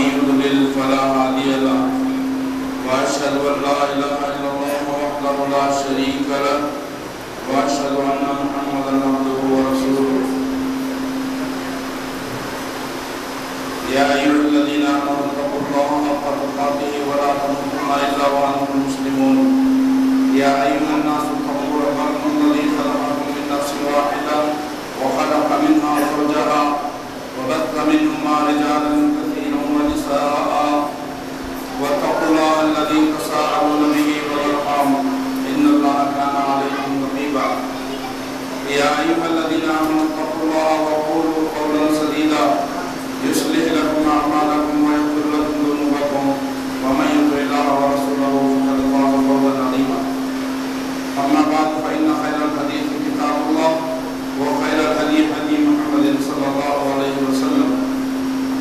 يضلل فلا هادي له وأشهد أن لا إله إلا الله وحده لا شريك له وأشهد أن محمدا عبده ورسوله يا أيها الذين آمنوا اتقوا الله حق تقاته ولا تموتن إلا وأنتم مسلمون يا أيها الناس اتقوا ربكم الذي خلقكم من نفس واحدة وخلق منها زوجها وبث منهما رجالا كثيرا ونساء واتقوا الله الذي تساءلون به والأرحام إن الله كان عليكم رقيبا يا أيها الذين آمنوا اتقوا الله وقولوا قولا سديدا يصلح لكم أعمالكم ويغفر لكم ذنوبكم ومن يطع الله ورسوله فقد فاز فوزا عظيما أما بعد فإن خير الحديث كتاب الله وخير الهدي هدي محمد صلى الله عليه وسلم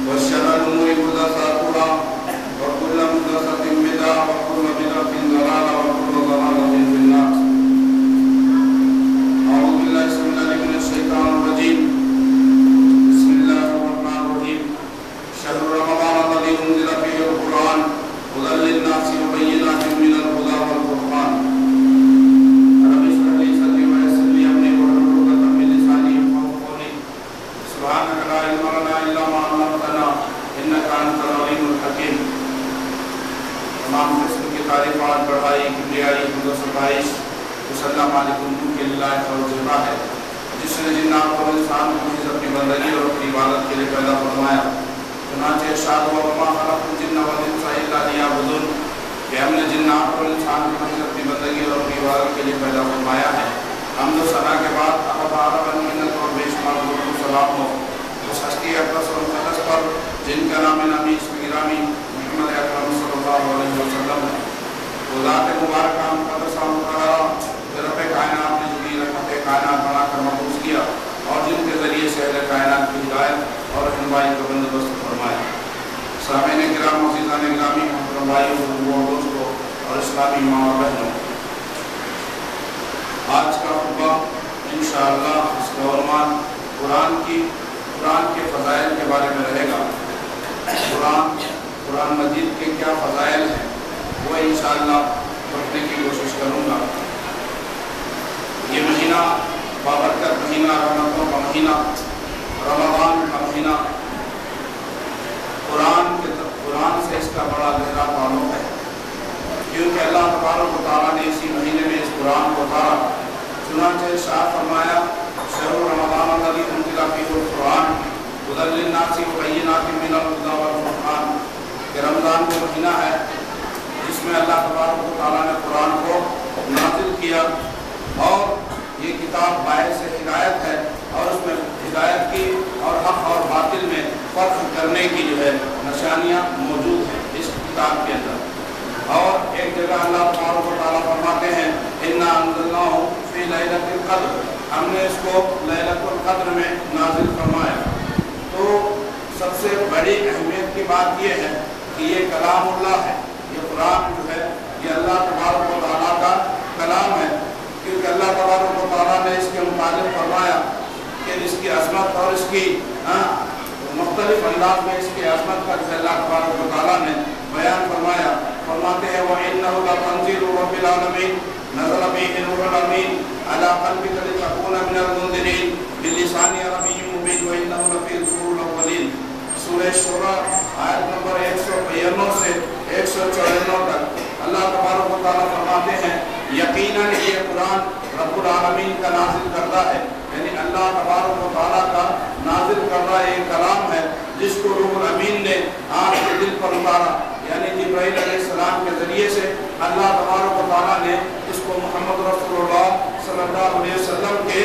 وشر الأمور محدثاتها وكل محدثة بدعة وكل بدعة ضلالة وكل ضلالة في النار أعوذ بالله السميع العليم من الشيطان الرجيم بسم الله الرحمن الرحيم شهر رمضان الذي أنزل فيه القرآن هدى للناس وبينات من الهدى والفرقان رب اشرح لي صدري ويسر لي أمري واحلل عقدة من لساني يفقهوا قولي سبحانك لا علم لنا إلا ما علمتنا إنك أنت العليم الحكيم تمام قسم کی تعریفات بڑھائی کبریائی حمد و ستائش اس اللہ مالک الملک کے للہ توجہ ہے جس نے جنات اور انسان کو محض اپنی بندگی اور اپنی عبادت کے لیے پیدا فرمایا چنانچہ ارشاد ہوا وما خلقت الجن والانس الا لیعبدون کہ ہم نے جنات اور انسان کو محض اپنی بندگی اور اپنی عبادت کے لیے پیدا فرمایا ہے حمد و ثنا کے بعد اللہ تعالیٰ کا منت اور بے شمار درود و سلام ہو اس ہستی اقدس اور مقدس پر جن کا نام نامی اسم گرامی محمد اکرم صلی اللہ علیہ وسلم ہے وہ ذات مبارکہ مقدسہ مقررہ رب کائنات نے جو رحمت کائنات بنا کر محفوظ کیا اور جن کے ذریعے سے اہل کائنات کی ہدایت اور رہنمائی کا بندوبست فرمایا سامعین کرام عزیزان گرامی محترم بھائیوں بزرگوں دوستوں اور اسلامی ماں اور بہنوں آج کا خطبہ انشاءاللہ اس کا عنوان قرآن کے فضائل کے بارے میں رہے گا قرآن مجید کے کیا فضائل ہیں وہ انشاءاللہ پڑھنے کی کوشش کروں گا یہ مہینہ بابرکت مہینہ رحمتوں کا مہینہ رمضان کا مہینہ قرآن سے اس کا بڑا گہرا تعلق ہے کیونکہ اللہ تبارک و تعالیٰ نے اسی مہینے میں اس قرآن کو اتارا چنانچہ ارشاد فرمایا شہر رمضان الذی انزل فیہ القرآن ہدی للناس وبینات من الہدی والفرقان کہ رمضان وہ مہینہ ہے جس میں اللہ تبارک و تعالیٰ نے قرآن کو نازل کیا اور یہ کتاب باعث ہدایت ہے اور اس میں ہدایت کی اور حق اور باطل میں فرق کرنے کی جو ہے نشانیاں موجود ہیں اس کتاب کے اندر اور ایک جگہ اللہ تبارک و تعالیٰ فرماتے ہیں انا انزلناہ فی لیلۃ القدر ہم نے اس کو لیلۃ القدر میں نازل فرمایا تو سب سے بڑی اہمیت کی بات یہ ہے کہ یہ کلام اللہ ہے یہ قرآن جو ہے یہ اللہ تبارک و تعالیٰ کا کلام ہے کیونکہ اللہ تبارک و تعالیٰ نے اس کے متعلق فرمایا کہ اس کی عظمت اور اس کی مختلف انداز میں اس کی عظمت کا جو اللہ تبارک و تعالیٰ نے بیان فرمایا فرماتے ہیں وَإِنَّهُ لَتَنزِيلُ رَبِّ الْعَالَمِينَ نَزَلَ بِهِ الرُّوحُ الْأَمِينُ عَلَى قَلْبِكَ لِتَكُونَ مِنَ الْمُنذِرِينَ بِلِسَانٍ عَرَبِيٍّ مُبِينٍ وَإِنَّهُ لَفِي زُبُرِ الْأَوَّلِينَ سورہ شورى آیت نمبر 195 سے 194 تک اللہ تبارک و تعالیٰ فرماتے ہیں یقیناً یہ قرآن رب العالمین کا نازل کردہ ہے یعنی اللہ تبارک و تعالیٰ کا نازل کردہ ایک کلام ہے جس کو روح الامین نے آپ کے دل پر اتارا یعنی جبرائیل علیہ السلام کے ذریعے سے اللہ تبارک و تعالیٰ نے اس کو محمد رسول اللہ صلی اللہ علیہ وسلم کے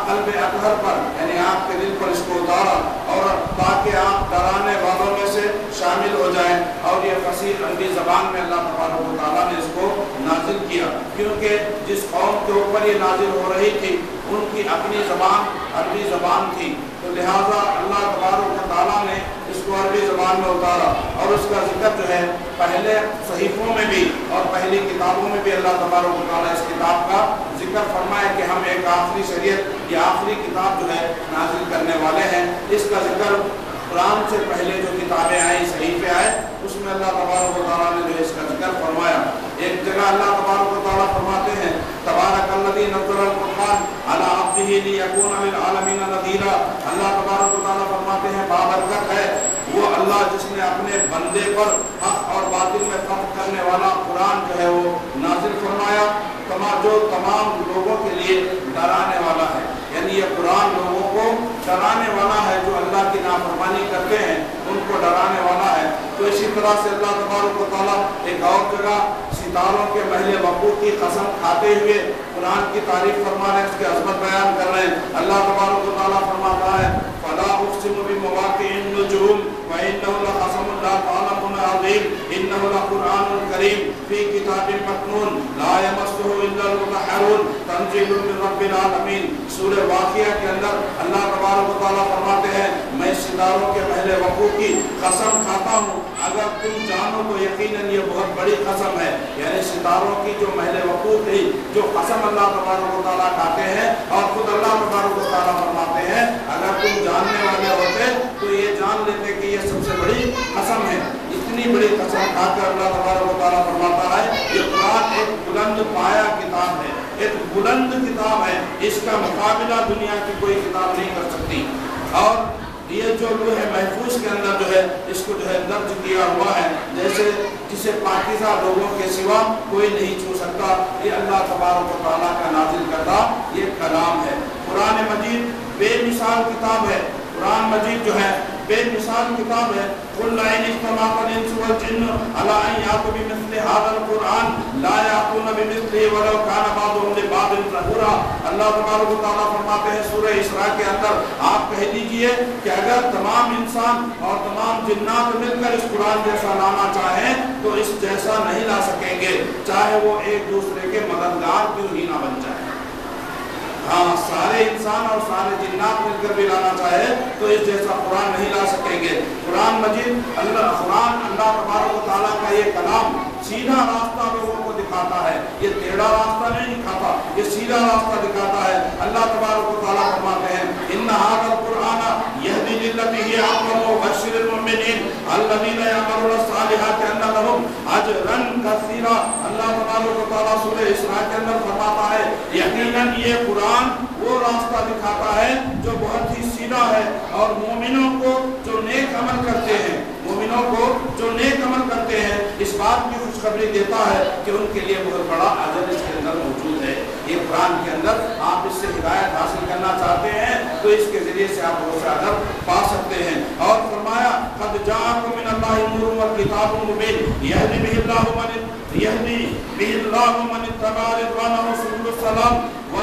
قلب اطہر پر یعنی آپ کے دل پر اس کو اتارا اور تاکہ آپ ڈرانے والوں میں سے شامل ہو جائیں اور یہ فصیح عربی زبان میں اللہ تبارک و تعالیٰ نے اس کو نازل کیا کیونکہ جس قوم کے اوپر یہ نازل ہو رہی تھی ان کی اپنی زبان عربی زبان تھی تو لہٰذا اللہ تبارک و تعالیٰ نے اس کو عربی زبان میں اتارا اور اس کا ذکر جو ہے پہلے صحیفوں میں بھی اور پہلی کتابوں میں بھی اللہ تبارک و تعالیٰ اس کتاب کا ذکر فرمایا کہ ہم ایک آخری شریعت یا آخری کتاب جو ہے نازل کرنے والے ہیں. اس کا ذکر قرآن سے پہلے جو کتابیں آئیں صحیح लियकून लिलआलमीन नज़ीरा। अल्लाह तबारक व तआला फरमाते हैं बाबरकत है वो अल्लाह जिसने अपने बंदे पर हक और बातिल में फर्क करने वाला कुरान जो है वो नाजिल फरमाया, जो तमाम लोगों के लिए डराने वाला है। यानी ये कुरान लोगों को डराने वाला है, जो अल्लाह की नाफरमानी करते हैं उनको डराने वाला है। तो इसी तरह से अल्लाह तबारक व तआला एक और जगह सितारों के महले वक़ूफ़ की कसम खाते हुए कुरान की तारीफ फरमा रहे हैं, उसकी अज़मत बयान कर रहे हैं। अल्लाह तबारक व तआला फरमाता है फला उक़सिमु बिमवाक़िअन नुजूम व इन्नहु लक़समुन ला तअलमुन अज़ीम इन्नहु लक़ुरआनुन करीम फ़ी किताबिन मकनून ला यमस्सुहु इल्लल मुतहहरून तंज़ीलुम मिन रब्बिल आलमीन। सूरह वाक़िया के अंदर अल्लाह तबारक व तआला फरमाते हैं मैं सितारों के महले वक़ूफ़ की कसम खाता हूँ, अगर तुम जानो तो यकीनन ये बहुत बड़ी कसम है। यानी सितारों की जो महले वक़ूफ़ थी, जो कसम अल्लाह तबारक व तआला खाते हैं और खुद अल्लाह तबारक व तआला फरमाते हैं अगर तुम जानने वाले होते तो ये जान लेते कि ये सबसे बड़ी कसम है। इतनी बड़ी कसम खाकर अल्लाह तबारक व तआला फरमाता है ये कुरान एक बुलंद पाया किताब है, एक बुलंद किताब है, इसका मुकाबला दुनिया की कोई किताब नहीं कर सकती। और ये जो लोहे महफूज के अंदर जो है इसको जो है दर्ज किया हुआ है, जैसे जिसे पाकीज़ा लोगों के सिवा कोई नहीं छू सकता। ये अल्लाह तबारक व तआला का नाजिल करदा ये कलाम है। कुरान मजीद बेमिसाल किताब है। कुरान मजीद जो है बेमिसाल किताब है। कुल इन इज्तमाअल इंसु वल जिन्न अला अन यातू बिमिस्लि हाज़ल कुरान ला यातून बिमिस्लिही वलौ कान बादुहुम लिबादिन ज़हूरा। अल्लाह तबारक व तआला फरमाते हैं सूरह इसरा के अंदर आप कह दीजिए कि अगर तमाम इंसान और तमाम जिन्नात मिलकर इस कुरान जैसा लाना चाहें तो इस जैसा नहीं ला सकेंगे, चाहे वो एक दूसरे के मददगार क्यों ही ना बन जाए। हाँ, सारे इंसान और सारे जिन्नात मिलकर भी लाना चाहे तो इस जैसा कुरान नहीं ला सकेंगे। कुरान मजीद अल्लाह तबारक व तआला का ये कलाम सीधा रास्ता लोगों को दिखाता है, ये टेढ़ा रास्ता नहीं दिखाता, ये सीधा रास्ता दिखाता है। अल्लाह तबारक व तआला फरमाते हैं इन्ना हाज़ल कुरआन यहदी लिल्लती हिया अक़वम व बश्शिरिल मुमिनीन अल्लज़ीना यअमलून अस्सालिहाति अन्ना लहुम अजरन कसीरा। अल्लाह तबारक व तआला सूरह इसरा के अंदर फरमाता है यकीनन ये कुरान वो रास्ता दिखाता है जो बहुत ही सीधा है, और मोमिनों को जो नेक अमल करते हैं, मोमिनों को जो नेक अमल करते हैं इस बात की खुशखबरी देता है कि उनके लिए बहुत बड़ा अजर इसके अंदर मौजूद है। ये कुरान के अंदर आप इससे हिदायत हासिल करना चाहते हैं तो इसके जरिए से आप बहुत से अजर पा सकते हैं। और फरमाया क़द जाअकुम मिनल्लाहि नूरुन व किताबुम मुबीन यहदी बिहिल्लाहु मन इत्तबा रिज़वानहु सुबुल सलाम व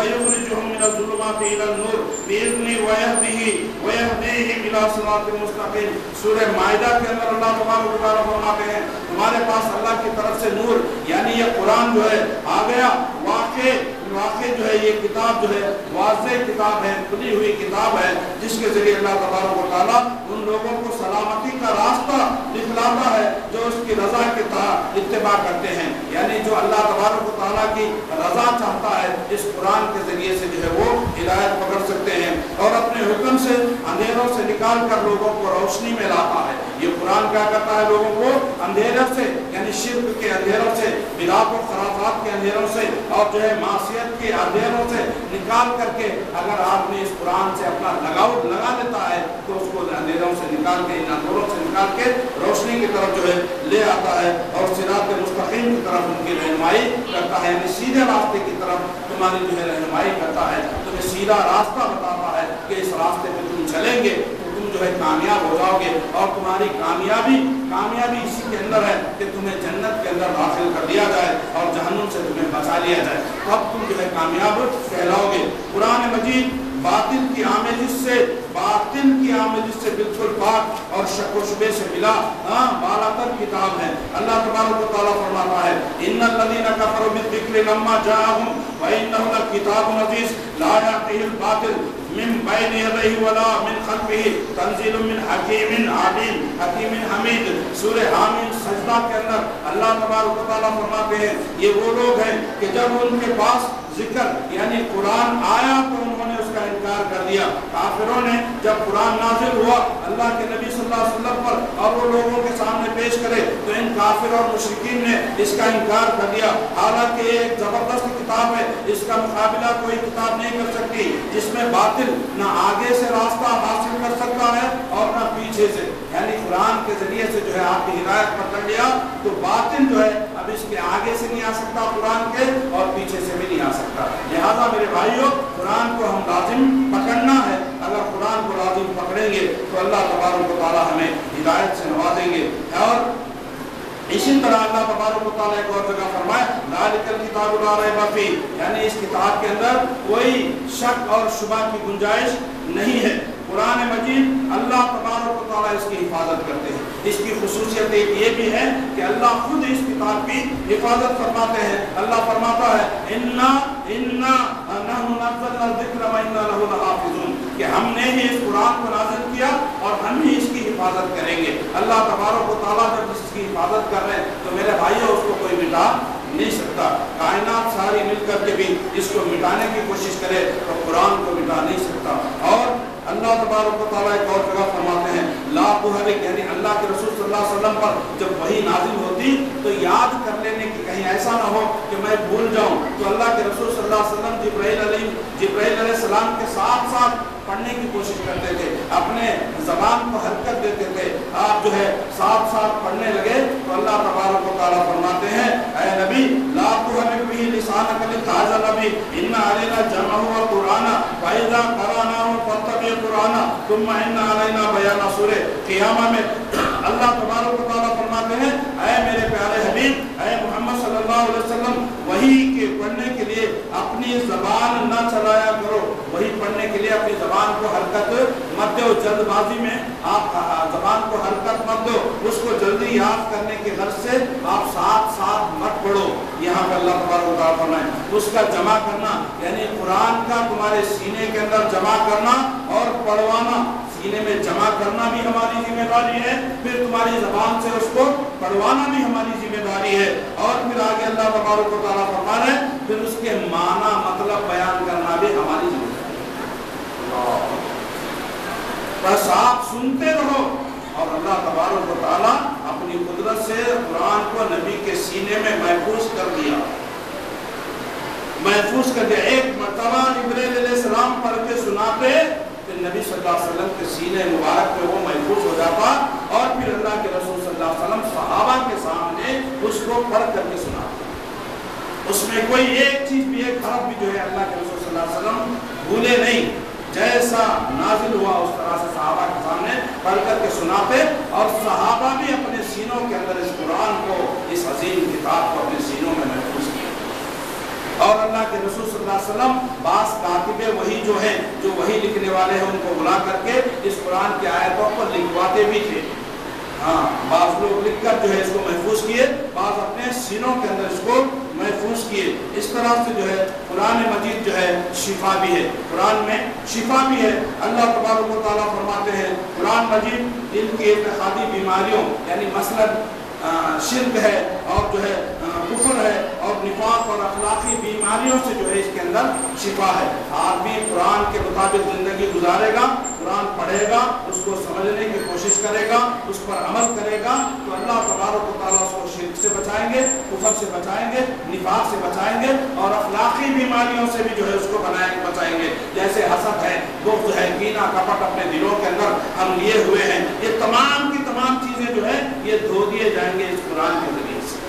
युखरिजुहुम मिनज़ ज़ुलुमाति इलन नूर बिइज़्निही व यहदीहिम इला सिरातिल मुस्तक़ीम। सूरह माइदा के अंदर अल्लाह तबारक व तआला फरमाते हैं तुम्हारे पास अल्लाह की तरफ से नूर यानी ये कुरान जो है आ गया, वाक़ई जो है ये किताब जो है वाज़ेह किताब है, खुली हुई किताब है, जिसके जरिए अल्लाह तबारक व तआला उन लोगों को सलामती का रास्ता दिखलाता है जो उसकी रज़ा के तहत इत्तिबा करते हैं। यानी जो अल्लाह तबारक व तआला की रज़ा चाहता है इस कुरान के जरिए से जो है वो हिदायत पकड़ सकते हैं और अपने हुक्म से अंधेरों से निकाल कर लोगों को रोशनी में लाता है। ये कुरान क्या करता है लोगों को अंधेरों से यानी शिर्क के अंधेरों से, बिदात व खराफात के अंधेरों से और जो है मासियत के अंधेरों से निकाल करके अगर आदमी इस कुरान से अपना लगाव लगा लेता है तो उसको अंधेरों से निकाल के, इन अंधेरों से निकाल के रोशनी की तरफ जो है ले आता है और सिरात मुस्तकीम की तरफ उनकी रहनुमाई करता है। यानी सीधे रास्ते की तरफ तुम्हारी जो है रहनुमाई करता है, तुम्हें सीधा रास्ता बताता है कि इस रास्ते पे तुम चलेंगे तो तुम जो है कामयाब हो जाओगे और तुम्हारी कामयाबी इसी के अंदर है कि तुम्हें जन्नत के अंदर दाखिल कर दिया जाए और जहन्नुम से तुम्हें बचा लिया जाए, तब तुम जो है कामयाब कहलाओगे। कुरान मजीद बातिल की आमेजिश से बिल्कुल पाक और शक व शुबे से मिला बालातर किताब है। अल्लाह तबारक व तआला फरमाता है इन्नल लज़ीना कफ़रू बिज़्ज़िक्रि लम्मा जाअहुम व इन्नहु लकिताबुन अज़ीज़ ला यातिहिल बातिल मिन बैनि यदैहि वला मिन खल्फिही तंज़ीलुम मिन हकीमिन अलीम हकीमिन हमीद। सूरह हामीम सजदा के अंदर अल्लाह तबारक व तआला फरमाते हैं ये वो लोग हैं कि जब उनके पास जिक्र यानी कुरान आया तो उन्होंने उसका इनकार कर दिया। काफिरों ने जब कुरान नाजिल हुआ अल्लाह के नबी सल्लल्लाहु अलैहि वसल्लम पर और वो लोगों के सामने पेश करे तो इन काफिर और मुशरिकीन ने इसका इनकार कर दिया। हालांकि एक जबरदस्त किताब है, इसका मुकाबला कोई किताब नहीं कर सकती, जिसमें बातिल ना आगे से रास्ता हासिल कर सकता है और ना पीछे से। यानी कुरान के जरिए से जो है आपकी हिदायत पकड़ लिया तो बातिल जो है अब इसके आगे से नहीं आ सकता कुरान के, और पीछे से भी नहीं आ सकता। लिहाजा मेरे भाइयों, कुरान को हम लाजिम पकड़ना है। अगर कुरान को लाजिम पकड़ेंगे तो अल्लाह तबारक व तआला हमें हिदायत से नवाजेंगे। और इसी तरह अल्लाह तबारक व तआला एक और जगह फरमाए ज़ालिकल किताबु ला रैब फीह, यानी इस किताब के अंदर कोई शक और शुबा की गुंजाइश नहीं है। कुरान मजीद अल्लाह तबारक व तआला इसकी हिफाजत करते हैं। इसकी खुसूसियत एक ये भी है कि अल्लाह खुद इस किताब की हिफाजत फरमाते हैं। अल्लाह फरमाता है इन्ना नहनु नज़्ज़लना ज़िक्र व इन्ना लहु लहाफ़िज़ून, कि हमने ही इस कुरान को नाज़िल किया और हम ही इसकी हिफाजत करेंगे। अल्लाह तबारक व तआला जब इसकी हिफाजत कर रहे हैं तो मेरे भाइयों उसको कोई मिटा नहीं सकता। कायनात सारी मिलकर के भी इसको मिटाने की कोशिश करे तो कुरान को मिटा नहीं सकता। और अल्लाह तबारक व तआला एक और जगह फरमाते हैं ला तुहरिक, यानी अल्लाह के रसूल सल्लल्लाहु अलैहि वसल्लम पर जब वही नाजिल होती तो याद कर लेने की, कहीं ऐसा ना हो कि मैं भूल जाऊं, तो अल्लाह के रसूल सल्लल्लाहु अलैहि वसल्लम जिब्राइल अलैहिस्सलाम के साथ साथ पढ़ने की कोशिश करते थे, अपने ज़बान को हरकत देते थे। आप जो है साथ साथ पढ़ने लगे तो अल्लाह तबारक व तआला फरमाते हैं ऐ नबी ला तुहरिक बिही लिसानक लितहज़न बिही इन्ना अलैना जमअहु व कुराना व इज़ा क़रअनाहु फत्तबि कुराना सुम्मा इन्ना अलैना बयाना। सूरह क़ियामा में अल्लाह तबारक व तआला फरमाते हैं ऐ मेरे प्यारे हबीब, ऐ मोहम्मद सल्लल्लाहु अलैहि वसल्लम, वही के पढ़ने के लिए अपनी ज़बान न चलाया करो, वही पढ़ने के लिए अपनी ज़बान को हरकत मत दो। जल्दबाजी में आप ज़बान को हरकत मत दो, उसको जल्दी याद करने के गर्ज से आप साथ साथ मत पढ़ो। यहाँ पर अल्लाह तबारक व तआला फरमाए उसका जमा करना, यानी कुरान का तुम्हारे सीने के अंदर जमा करना और पढ़वाना। सीने में जमा करना भी हमारी जिम्मेदारी है, फिर तुम्हारी ज़बान से उसको पढ़वाना भी हमारी जिम्मेदारी है। और फिर आगे अल्लाह तबारक व तआला फरमा रहे हैं फिर उसके माना मतलब बयान करना भी हमारी जिम्मेदारी है। बस आप सुनते रहो। और अल्लाह तबारक व तआला अपनी कुदरत से कुरान को नबी के सीने में महफूज कर दिया, महफूज कर दिया। एक मरतबा जिब्रील अलैहिस्सलाम पढ़ के सुनाते तो नबी सल्लल्लाहु अलैहि वसल्लम के सीने मुबारक में वो महफूज हो जाता और फिर अल्लाह के रसूल सल्लल्लाहु अलैहि वसल्लम सहाबा के सामने उसको पढ़ करके सुनाते। उसमें कोई एक चीज भी, एक हरफ भी जो है अल्लाह के रसूल सल्लल्लाहु अलैहि वसल्म भूले नहीं। जैसा नाजिल हुआ उस तरह से सहाबा के सामने पढ़ करके सुनाते और सहाबा भी अपने सीनों के अंदर इस कुरान को, इस अजीम किताब को अपने सीनों में महफूज किया। और अल्लाह के रसूल सल्लल्लाहु अलैहि वसल्लम बास कातिबे वही जो है, जो वही लिखने वाले हैं, उनको बुला करके इस कुरान की आयतों पर लिखवाते भी थे। हाँ, बाज़ लोग लिखकर जो है इसको महफूज किए, बाज़ अपने सीनों के अंदर इसको महफूज किए। इस तरह से जो है कुरान मजीद जो है शिफा भी है, कुरान में शिफा भी है। अल्लाह तबारक व तआला फरमाते हैं कुरान मजीद दिल की इत्तेहादी बीमारियों, यानी मसलन शिर्क है और जो है कुफ्र है और निफाक और अखलाकी बीमारियों से जो है इसके अंदर शिफा है। आदमी कुरान के मुताबिक जिंदगी गुजारेगा, कुरान पढ़ेगा, उसको समझने की कोशिश करेगा, उस पर अमल करेगा तो अल्लाह तबारक व तआला उसको शिर्क से बचाएंगे, कुफ्र से बचाएंगे, निफाक से बचाएंगे और अखलाकी बीमारियों से भी जो है उसको बचाएंगे। जैसे हसद है, बुग़्ज़ है, कीना कपट अपने दिलों के अंदर हम लिए हुए हैं, ये तमाम की तमाम चीज़ें जो है ये धो दिए जाएंगे इस कुरान के जरिए से।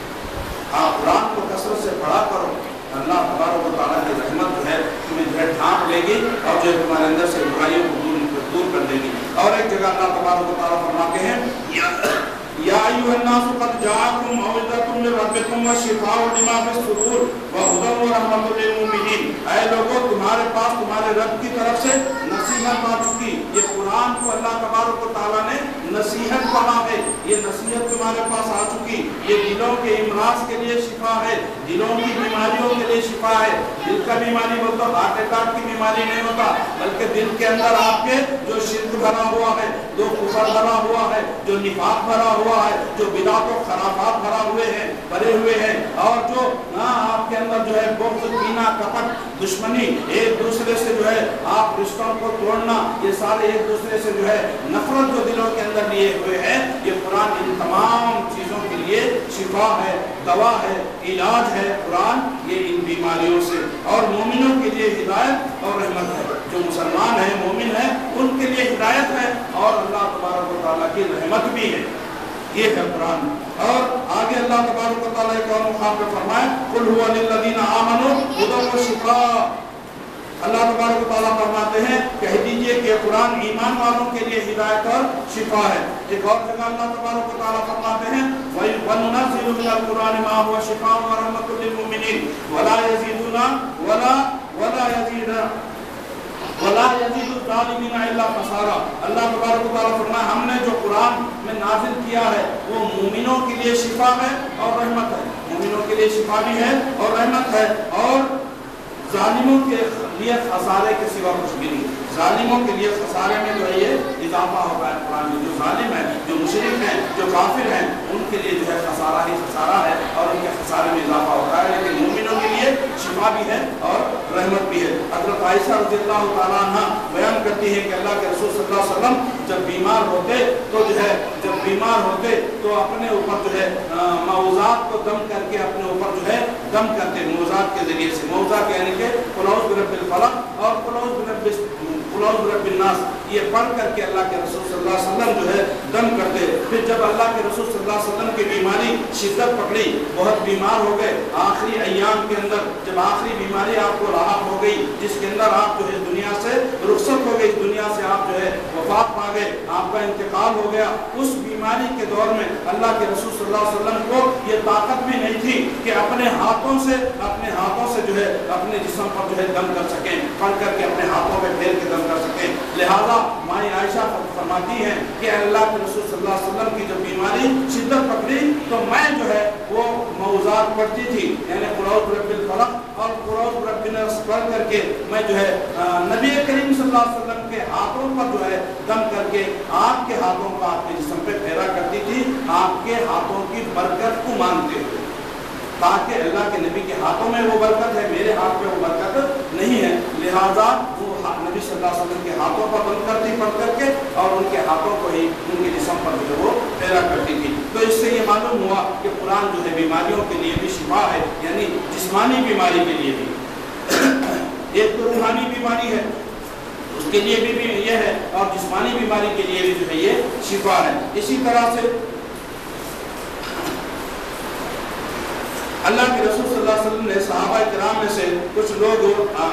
हाँ, कुरान को कसरत से पढ़ा करो, अल्लाह तबारक व तआला की रहमत जो है तुम्हें जो है ढांप लेगी और जो है तुम्हारे अंदर से बुराइयों को दूर कर देगी। और एक जगह अल्लाह तबारक व तआला फरमाते हैं या अय्युहन्नासु क़द जाअकुम मौइज़तुम मिन रब्बिकुम व शिफ़ाउन लिमा फ़िस्सुदूर व हुदन व रहमतुल लिल मुमिनीन। ऐ लोगों, तुम्हारे पास तुम्हारे रब की तरफ से नसीहत आ चुकी। ये कुरान को अल्लाह तबारक व तआला ने नसीहत कहा है, ये नसीहत तुम्हारे पास आ चुकी। ये दिलों के इमराज के लिए शिफा है, दिलों की बीमारियों के लिए शिफा है। दिल का बीमारी मतलब हार्ट अटैक की बीमारी नहीं होता, बल्कि दिल के अंदर आपके जो शिर्क भरा हुआ है, जो कुफ्र भरा हुआ है, जो निफाक भरा हुआ है, जो बिदात और खराफात भरा हुए हैं, भरे हुए हैं, और जो आपके अंदर जो है बुग़्ज़, कीना, कपट, दुश्मनी, एक दूसरे से जो है आप रिश्तों को तोड़ना, ये सारे एक दूसरे से जो है नफरत जो दिलों के अंदर लिए हुए हैं, ये कुरान इन तमाम चीज़ों के लिए शिफा है, दवा है, इलाज है कुरान ये इन बीमारियों से, और मोमिनों के लिए हिदायत और रहमत है। जो मुसलमान है, मोमिन है, उनके लिए हिदायत है और अल्लाह तबारक व तआला की रहमत भी है। ये है कुरान। और आगे अल्लाह तबारक व तआला एक और मुकाम पे फरमाया, कुल हुवा लिल्लज़ीना आमनू हुदन व शिफा। अल्लाह तबारक व तआला फरमाते हैं, कह दीजिए कि कुरान ईमान वालों के लिए हिदायत और शिफा है। एक और जगह अल्लाह तबारक व तआला फरमाते हैं, वनुनज़्ज़िलु मिनल कुरानि मा हुवा शिफाअ व रहमतुल लिल मुमिनीन वला यज़ीदुना वला यज़ीदु ज़ालिमीना इल्ला खसारा। अल्लाह तबारक व तआला फरमाया, हमने जो कुरान में नाजिल किया है वो मोमिनों के लिए शिफा है और रहमत है। मोमिनों के लिए शिफा भी है और रहमत है, और जालिमों के लिए खसारे के सिवा कुछ भी नहीं। जालिमों के लिए खसारे में जो है ये इजाफा होगा है कुरान में। जो जालिम है, जो मुशरिक हैं, जो काफिर हैं, उनके लिए जो है खसारा ही खसारा है और उनके खसारे में इजाफा होता है। लेकिन मोमिनों के लिए शिफा भी है और रहमत भी है। हज़रत आयशा रज़ियल्लाहु ताला अन्हा बयान करती है कि अल्लाह के रसूल सल्लल्लाहु अलैहि वसल्लम जब बीमार होते तो जो है तो अपने ऊपर जो है मौज़ात को दम करके अपने ऊपर जो है दम करते, मौज़ात के जरिए से। मौज़ा कहने के कुल औज़ु बिरब्बिल फलक और कुल औज़ु बिरब्बिन नास, ये पढ़ करके अल्लाह के रसूल सल्लल्लाहु अलैहि वसल्लम जो है दम करते। फिर जब अल्लाह के रसूल सल्लल्लाहु अलैहि वसल्लम की बीमारी शिद्दत पकड़ी, बहुत बीमार हो गए, आखिरी अय्याम के अंदर जब आखिरी बीमारी आपको राहत हो गई, जिसके अंदर आप जो है दुनिया से रुखसत हो गई, दुनिया से आप जो है वफात पा गए, आपका इंतकाल हो गया, उस बीमारी के दौर में अल्लाह के रसूल सल्लल्लाहु अलैहि वसल्लम को ये ताकत भी नहीं थी कि अपने हाथों से जो है अपने जिस्म पर जो है दम कर सकें, पढ़ करके अपने हाथों में फेर के दम कर सकें। लिहाजा माई आयशा फरमाती हैं कि अल्लाह के रसूल सल्लल्लाहु अलैहि वसल्लम की जब बीमारी शिद्दत पकड़ी तो मैं जो है वो मौज़ात पढ़ती थी, यानी कुल औज़ु बिरब्बिल फलक और कुल औज़ु बिरब्बिन नास पढ़ करके मैं जो है नबी करीम सल्लल्लाहु अलैहि वसल्लम के हाथों पर जो है दम करके आपके हाथों का अपने जिस्म पे फेरा करती थी, आपके हाथों की बरकत को मानते हुए, ताकि अल्लाह के नबी के हाथों में वो बरकत है, मेरे हाथ में वो बरकत नहीं है। लिहाजा वो नबी सल्लल्लाहु अलैहि वसल्लम के हाथों पर बंद करती पढ़ करके और उनके हाथों को ही उनके जिस्म पर जो वो फेरा करती थी। तो इससे ये मालूम हुआ कि कुरान जो है बीमारियों के लिए भी शिफा है, यानी जिस्मानी बीमारी के लिए भी। एक तो रूहानी बीमारी है उसके लिए भी ये है, और जिस्मानी बीमारी के लिए भी जो है ये शिफा है। इसी तरह से अल्लाह के रसूल सल्लल्लाहु अलैहि वसल्लम ने सहाबा किराम में से कुछ लोग,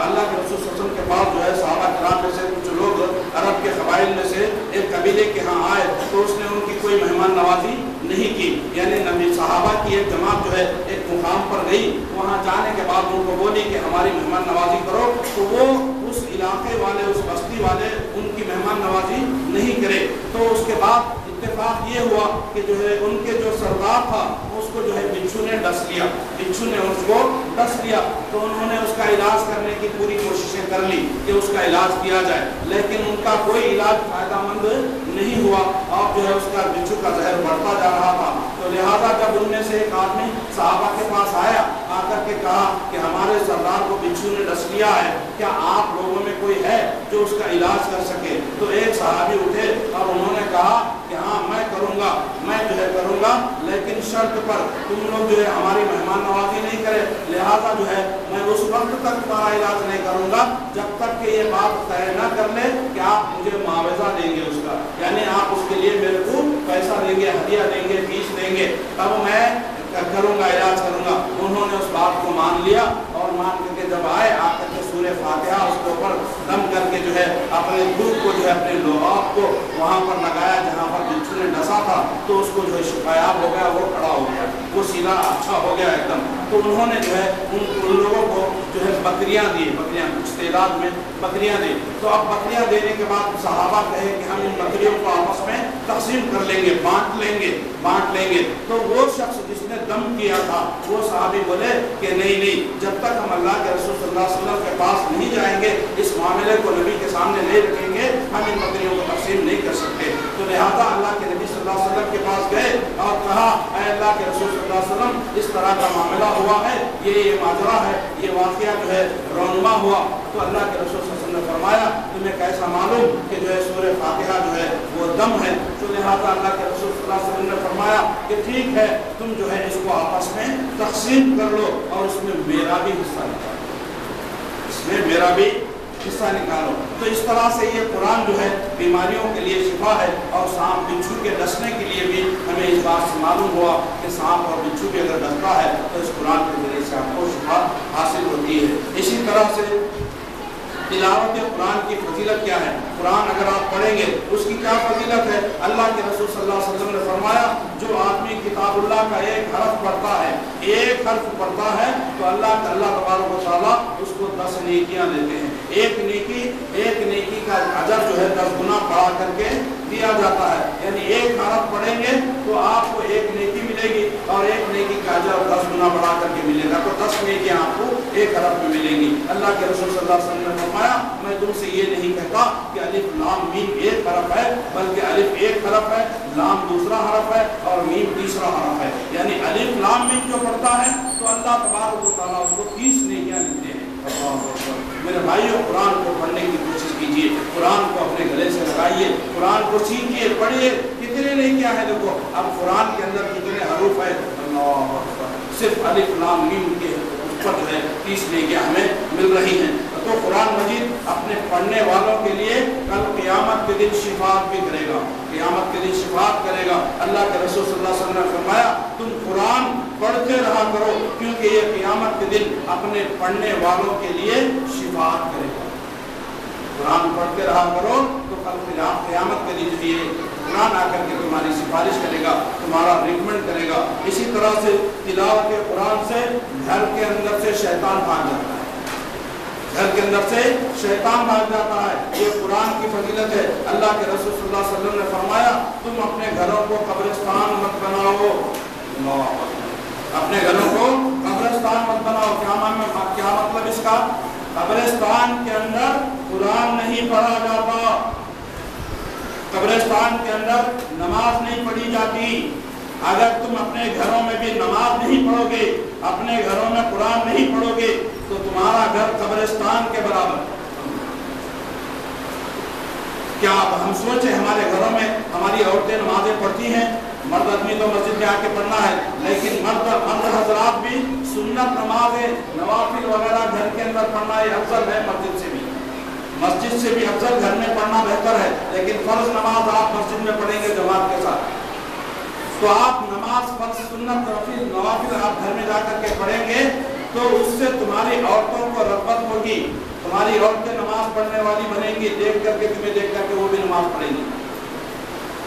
अल्लाह के रसूल सल्लल्लाहु अलैहि वसल्लम के पास जो है सहाबा किराम में से कुछ लोग अरब के कबाइल में से एक कबीले के यहाँ आए, तो उसने उनकी कोई मेहमान नवाजी नहीं की। यानी नबी सहाबा की एक जमात जो है एक मुकाम पर गई, वहाँ जाने के बाद उनको बोली कि हमारी मेहमान नवाजी करो, तो वो उस इलाके वाले, उस बस्ती वाले उनकी मेहमान नवाजी नहीं करे। तो उसके बाद इत्तेफाक ये हुआ कि जो है उनके जो सरदार था उसको जो है बिच्छू ने डस लिया, बिच्छू ने उसको डस लिया। तो उन्होंने उसका इलाज करने की पूरी कोशिशें कर ली कि उसका इलाज किया जाए, लेकिन उनका कोई इलाज फायदामंद नहीं हुआ, और जो है उसका बिच्छू का जहर बढ़ता जा रहा था। तो लिहाजा जब उनमें से एक आदमी सहाबा के पास आया, आकर के कहा कि हमारे सरदार को बिच्छू ने डस लिया है, क्या आप लोगों में कोई है जो उसका इलाज कर सके? तो एक सहाबी उठे और उन्होंने कहा कि हाँ मैं करूँगा, मैं जो है करूँगा, लेकिन शर्त पर तुम लोग जो है हमारी मेहमान नवाजी नहीं करे। लिहाजा जो है मैं उस वक्त तक तुम्हारा इलाज नहीं करूँगा जब तक कि ये बात तय न कर ले कि आप मुझे मुआवजा देंगे उसका, यानी आप उसके लिए मेरे को पैसा देंगे, हदिया देंगे, फीस देंगे, तब मैं करूँगा, इलाज करूँगा। उन्होंने उस बात को मान लिया, और मान करके जब आए, आकर के सूरह फातिहा उसके ऊपर दम करके जो है अपने दूध को जो है अपने लोहाब को वहाँ पर लगाया जहाँ पर बिच्छू ने डसा था, तो उसको जो है शिफायाब हो गया, वो खड़ा हो गया, वो सीधा अच्छा हो गया एकदम। तो उन्होंने जो है उन लोगों को जो है बकरियाँ दी, बकरियाँ कुछ तादाद में बकरियाँ दी। तो अब बकरियाँ देने के बाद सहाबा कहे कि हम इन बकरियों को आपस में तकसीम कर लेंगे, बांट लेंगे। तो वो शख्स जिसने दम किया था वो सहाबी बोले कि नहीं, जब तक हम अल्लाह के रसूल सल्लल्लाहु अलैहि वसल्लम के पास नहीं जाएंगे, इस मामले को नबी के सामने नहीं रखेंगे, हम इन बकरियों को तकसीम नहीं कर सकते। तो लिहाजा अल्लाह के नबी सल्लल्लाहु अलैहि वसल्लम के पास गए और कहा, ऐ अल्लाह के रसूल सल्लल्लाहु अलैहि वसल्लम, इस तरह का मामला हुआ है, ये माजरा है, ये वाक़या जो है रौनमा हुआ। तो अल्लाह के रसूल सल्लल्लाहु अलैहि वसल्लम ने फरमाया, तुम्हें कैसा मालूम कि जो है सूरह फातिहा जो है वो दम है? तो लिहाजा अल्लाह के रसूल सल्लल्लाहु अलैहि वसल्लम ने फरमाया फरमाया कि ठीक है, तुम जो है इसको आपस में तकसीम कर लो और इसमें मेरा भी हिस्सा निकालो, इसमें मेरा भी हिस्सा निकालो। तो इस तरह से ये कुरान जो है बीमारियों के लिए शिफा है, और सांप बिच्छू के डसने के लिए भी हमें इस बात से मालूम हुआ कि सांप और बिच्छू भी अगर डसता है तो इस कुरान के जरिए से आपको शिफा हासिल होती है। इसी तरह से तिलावत कुरान की फजीलत क्या है? कुरान अगर आप पढ़ेंगे उसकी क्या फजीलत है? अल्लाह के रसूल सल्लल्लाहु अलैहि वसल्लम ने फरमाया, जो आदमी किताबुल्लाह का एक हर्फ पढ़ता है, एक हर्फ पढ़ता है, तो अल्लाह तबारक व तआला उसको 10 नेकियां देते हैं। एक नेकी का अजर जो है 10 गुना बढ़ा करके दिया जाता है। यानी एक हरफ पढ़ेंगे तो आपको एक नेकी मिलेगी और एक नेकी का अजर 10 गुना बढ़ा करके मिलेगा, तो 10 नेकियां आपको एक हरफ में मिलेंगी। अल्लाह के रसूल सल्लल्लाहु अलैहि वसल्लम ने फरमाया, मैं तुमसे ये नहीं कहता कि अलिफ लाम मीम एक हरफ है, बल्कि अलिफ एक हरफ है, लाम दूसरा हरफ है और मीम तीसरा हरफ है। यानी अलिफ लाम मीम जो पढ़ता है तो अल्लाह तबारक व तआला उसको 30 नेकियां मिलते हैं। मेरे भाइयों, कुरान को पढ़ने की कोशिश कीजिए, कुरान को अपने गले से लगाइए, कुरान को सीखिए, पढ़िए। कितने नेकियां हैं देखो, अब कुरान के अंदर कितने हरूफ है, अल्लाह अकबर, सिर्फ अलिफ लाम मीम के ऊपर जो है 30 नेकियां हमें मिल रही हैं। तो कुरान मजीद अपने पढ़ने वालों के लिए कल क़यामत के दिन शिफाअत भी करेगा, क़यामत के दिन शिफाअत करेगा। अल्लाह के रसूल सल्लल्लाहु अलैहि वसल्लम ने फरमाया, तुम कुरान पढ़ते रहा करो, क्योंकि ये क़यामत के दिन अपने पढ़ने वालों के लिए शिफाअत करेगा। कुरान पढ़ते रहा करो तो कल क़यामत के दिन ये कुरान आकर के तुम्हारी सिफारिश करेगा, तुम्हारा रिकमेंड करेगा। इसी तरह से तिलावत कुरान से घर के अंदर से शैतान भाग जाता है, घर के अंदर से शैतान भाग जाता है। ये कुरान की फजीलत है। अल्लाह के रसूल सल्लल्लाहु अलैहि वसल्लम ने फरमाया, तुम अपने घरों को कब्रिस्तान मत बनाओ, अपने घरों को कब्रिस्तान मत बनाओ। क्या मतलब इसका? कब्रिस्तान के अंदर कुरान नहीं पढ़ा जाता, कब्रिस्तान के अंदर नमाज नहीं पढ़ी जाती। अगर तुम अपने घरों में भी नमाज नहीं पढ़ोगे, अपने घरों में कुरान नहीं पढ़ोगे, तो तुम्हारा घर कब्रिस्तान के बराबर। क्या हम सोचे हमारे घरों में हमारी औरतें नमाजें पढ़ती हैं, मर्द आदमी तो मस्जिद में आके पढ़ना है, लेकिन मर्द हजरात भी सुन्नत नमाजें नवाफिल वगैरह घर के अंदर पढ़ना ये अफजल है, मस्जिद से भी अफजल घर में पढ़ना बेहतर है। लेकिन फर्ज नमाज आप मस्जिद में पढ़ेंगे जमात के साथ, तो आप नमाज फर्ज सुन्नत नवाफिल आप घर में जाकर के पढ़ेंगे, तो उससे तुम्हारी औरतों को रग़बत होगी, तुम्हारी औरतें नमाज पढ़ने वाली बनेंगी, देख करके तुम्हें देख करके वो भी नमाज पढ़ेंगी।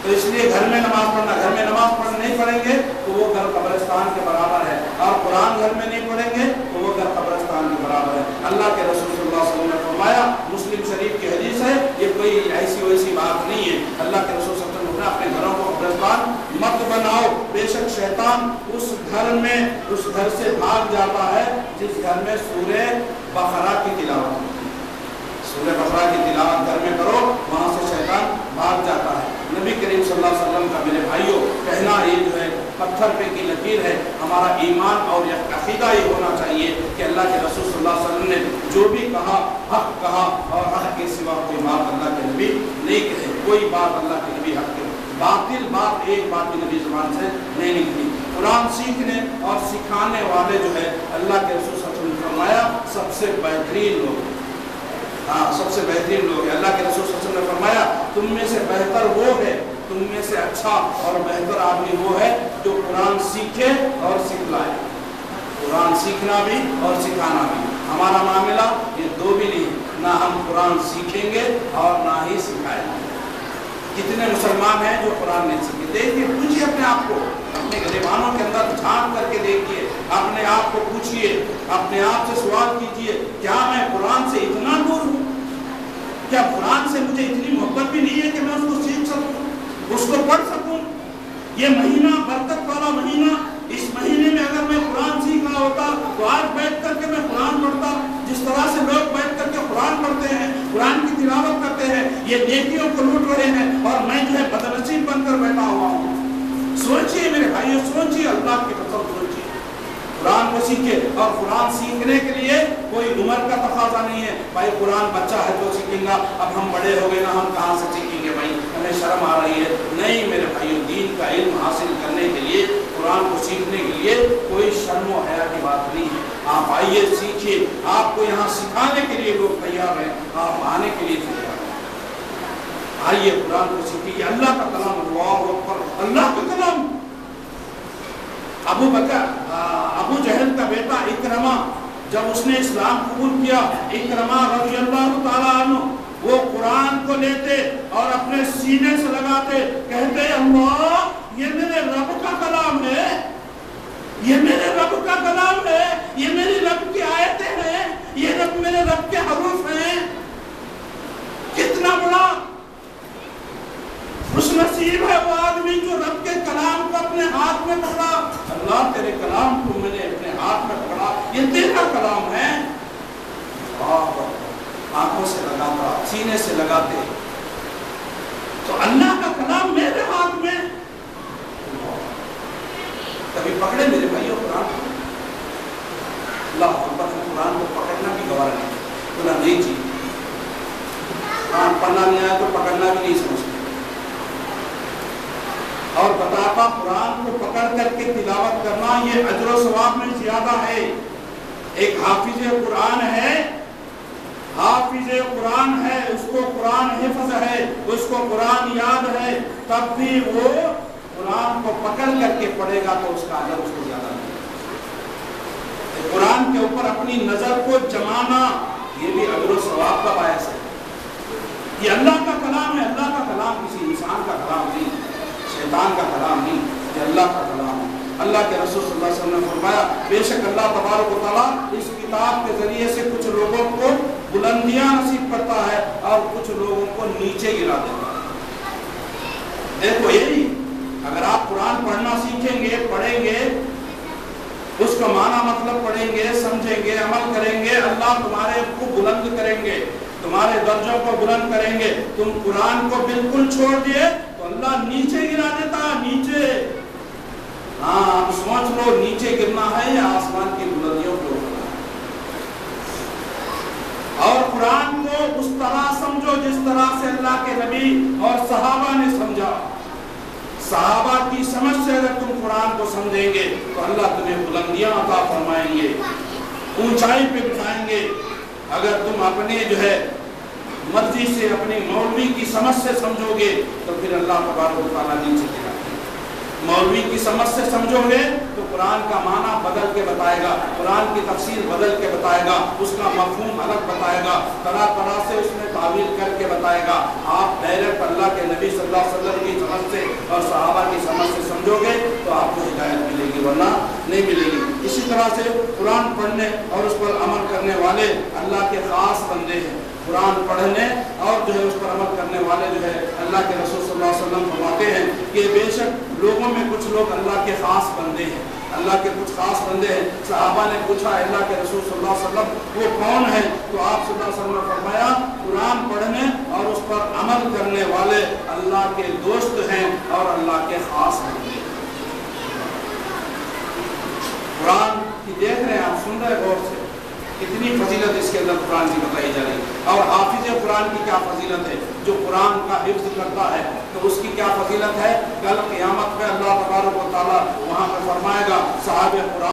तो इसलिए घर में नमाज पढ़ना, घर में नमाज नहीं पढ़ेंगे तो वो घर कब्रिस्तान के बराबर है, और कुरान घर में नहीं पढ़ेंगे तो वो घर कब्रिस्तान के बराबर है। अल्लाह के रसूल सल्लल्लाहु अलैहि वसल्लम ने फरमाया, मुस्लिम शरीफ की हदीस है, ये कोई ऐसी वैसी बात नहीं है। अल्लाह के रसूल सल्लल्लाहु अलैहि वसल्लम ने अपने घरों को कब्रिस्तान मत बनाओ, बेशक शैतान उस घर में उस घर से भाग जाता है जिस घर में सूरे बकरा की तिलावत होती है। सूरे बकरा की तिलावत घर में करो, वहाँ से शैतान भाग जाता है। नबी करीम सल्लल्लाहु अलैहि वसल्लम का मेरे भाइयों कहना ये जो है पत्थर पे की लकीर है। हमारा ईमान और अकीदा ये होना चाहिए कि अल्लाह के रसूल सल्लल्लाहु अलैहि वसल्लम ने जो भी कहा हक कहा, और हक के सिवा कोई बात अल्लाह के नबी नहीं कहे, कोई बात अल्लाह के नबी हक के, बातिल बात एक बात भी नबी ज़ुबान से नहीं निकली। कुरान सीखने और सिखाने वाले जो है अल्लाह के रसूल सल्लल्लाहु अलैहि वसल्लम ने फरमाया सबसे बेहतरीन लोग, हाँ सबसे बेहतरीन लोग है। अल्लाह के रसूल सल्लल्लाहु अलैहि वसल्लम ने फरमाया तुम में से बेहतर वो है, तुम में से अच्छा और बेहतर आदमी वो है जो कुरान सीखे और सिखलाए। कुरान सीखना भी और सिखाना भी, हमारा मामला ये दो भी नहीं, ना हम कुरान सीखेंगे और ना ही सिखाएंगे। कितने मुसलमान हैं जो कुरान नहीं सीखे? देखिए, पूछिए अपने आप को, अपने ग़रीबानों के अंदर झांक करके देखिए, अपने आप को पूछिए, अपने आप से सवाल कीजिए, क्या मैं कुरान से इतना दूर हूँ? क्या कुरान से मुझे इतनी मोहब्बत भी नहीं है कि मैं उसको सीख सकूँ, उसको पढ़ सकूँ? ये महीना बरकत वाला महीना, इस महीने में अगर मैं कुरान सीख रहा होता तो आज बैठ करके मैं कुरान पढ़ता। जिस तरह से लोग बैठ करके कुरान पढ़ते हैं, कुरान की तिलावत करते हैं, ये नेकियों को लूट रहे हैं, और मैं जो है बदनसीब बनकर बैठा हुआ हूँ। सोचिए मेरे भाइयों, सोचिए, अल्लाह की कसम सोचिए, कुरान को सीखे। और कुरान सीखने के लिए कोई उम्र का तकाजा नहीं है। भाई कुरान बच्चा है तो सीखेगा, अब हम बड़े हो गए ना, हम कहाँ से सीखेंगे भाई, हमें शर्म आ रही है। नहीं मेरे भाइयों, दीन का इल्म हासिल करने के कुरान को सीखने के लिए कोई शर्म और हया की बात नहीं है। आप आइए, सीखिए, आपको यहाँ सिखाने के लिए लोग तैयार हैं, आप आने के लिए तैयार हैं। आइए कुरान को सीखिए, अल्लाह का कलाम, अल्लाहु अकबर, अल्लाह का कलाम। अबू जहल का बेटा इकरमा, जब उसने इस्लाम कबूल किया, इकरमा रज़ियल्लाहु ताला अन्हु, वो कुरान को लेते और अपने सीने से लगाते, कहते अल्लाह, ये मेरे रब का कलाम है, ये मेरे रब का कलाम है, ये मेरे रब की आयतें हैं, ये मेरे रब के हरूफ हैं। कितना बड़ा खुशनसीब है वो आदमी जो रब के कलाम को अपने हाथ में पकड़ा। अल्लाह, तेरे कलाम को मैंने अपने हाथ में पकड़ा, ये तेरा कलाम है। आंखों से लगाता, सीने से लगाते, तो अल्लाह का कलाम मेरे हाथ में। कभी पकड़े मेरे भाइयों कुरान को? अल्लाह अकबर, कुरान को पकड़ना भी गवारा नहीं, बोला नहीं जी, कुरान पढ़ना नहीं आया तो पकड़ना भी नहीं समझते। और बताता कुरान को पकड़ करके तिलावत करना ये अजर व सवाब में ज्यादा है। एक हाफिज कुरान है, हाफिज कुरान है, उसको कुरान हिफ्ज है, उसको कुरान याद है, तब भी वो कुरान को पकड़ करके पढ़ेगा तो उसका अजर उसको ज्यादा है। कुरान के ऊपर अपनी नजर को जमाना ये भी अजर व सवाब का बायस है। ये अल्लाह का कलाम है, अल्लाह का कलाम किसी इंसान का कलाम नहीं, शैतान का कलाम नहीं, ये अल्लाह का कलाम है। अल्लाह के रसूल सल्लल्लाहु अलैहि वसल्लम ने फरमाया, बेशक अल्लाह तबारक व तआला इस किताब के जरिए से कुछ लोगों को बुलंदियां नसीब करता है और कुछ लोगों को नीचे गिरा देता है। देखो यही, अगर आप कुरान पढ़ना सीखेंगे, पढ़ेंगे, उसका माना मतलब पढ़ेंगे, समझेंगे, अमल करेंगे, अल्लाह तुम्हारे को बुलंद करेंगे, तुम्हारे दर्जों को बुलंद करेंगे। तुम कुरान को बिल्कुल छोड़ दिए तो अल्लाह नीचे गिरा देता, नीचे। हाँ, आप सोच लो, नीचे गिरना है या आसमान की बुलंदियों को उठना है। और कुरान को उस तरह समझो जिस तरह से अल्लाह के नबी और सहाबा ने समझा। सहाबा की समझ से अगर तुम कुरान को समझेंगे तो अल्लाह तुम्हें बुलंदियां अता फरमाएंगे, ऊंचाई पे बिठाएंगे। अगर तुम अपने जो है मर्जी से, अपनी मौलवी की समझ से समझोगे तो फिर अल्लाह तबारक व तआला नीचे गिराएगा। मौलवी की समझ से समझोगे तो कुरान का माना बदल के बताएगा, कुरान की तफसीर बदल के बताएगा, उसका मफहूम अलग बताएगा, तरह तरह से उसमें तावील करके बताएगा। आप डायरेक्ट अल्लाह के नबी सल्लल्लाहु अलैहि वसल्लम की समझ से और सहाबा की समझ से समझोगे तो आपको हिदायत मिलेगी, वरना नहीं मिलेगी। इसी तरह से कुरान पढ़ने और उस पर अमल करने वाले अल्लाह के खास बंदे हैं। कुरान पढ़ने और जो है उस पर अमल करने वाले जो है अल्लाह के रसूल सल्लल्लाहु अलैहि वसल्लम फरमाते हैं कि बेशक लोगों में कुछ लोग अल्लाह के खास बंदे हैं, अल्लाह के कुछ खास बंदे हैं। सहाबा ने पूछा अल्लाह के रसूल सल्लल्लाहु अलैहि वसल्लम वो कौन है? तो आप सल्लल्लाहु अलैहि वसल्लम ने फरमाया कुरान पढ़ने और उस पर अमल करने वाले अल्लाह के दोस्त हैं और अल्लाह के खास बंदे हैं। कुरान की देख रहे हैं आप, सुन रहे गौर से, कितनी फजीलत इसके अंदर कुरान की बताई जा रही है। और हाफिज कुरान की क्या फजीलत है, जो कुरान का हिफ्ज करता है तो उसकी क्या फजीलत है। कल क़यामत में अल्लाह तबारक व तआला वहाँ पर फरमाएगा साहिब कुरान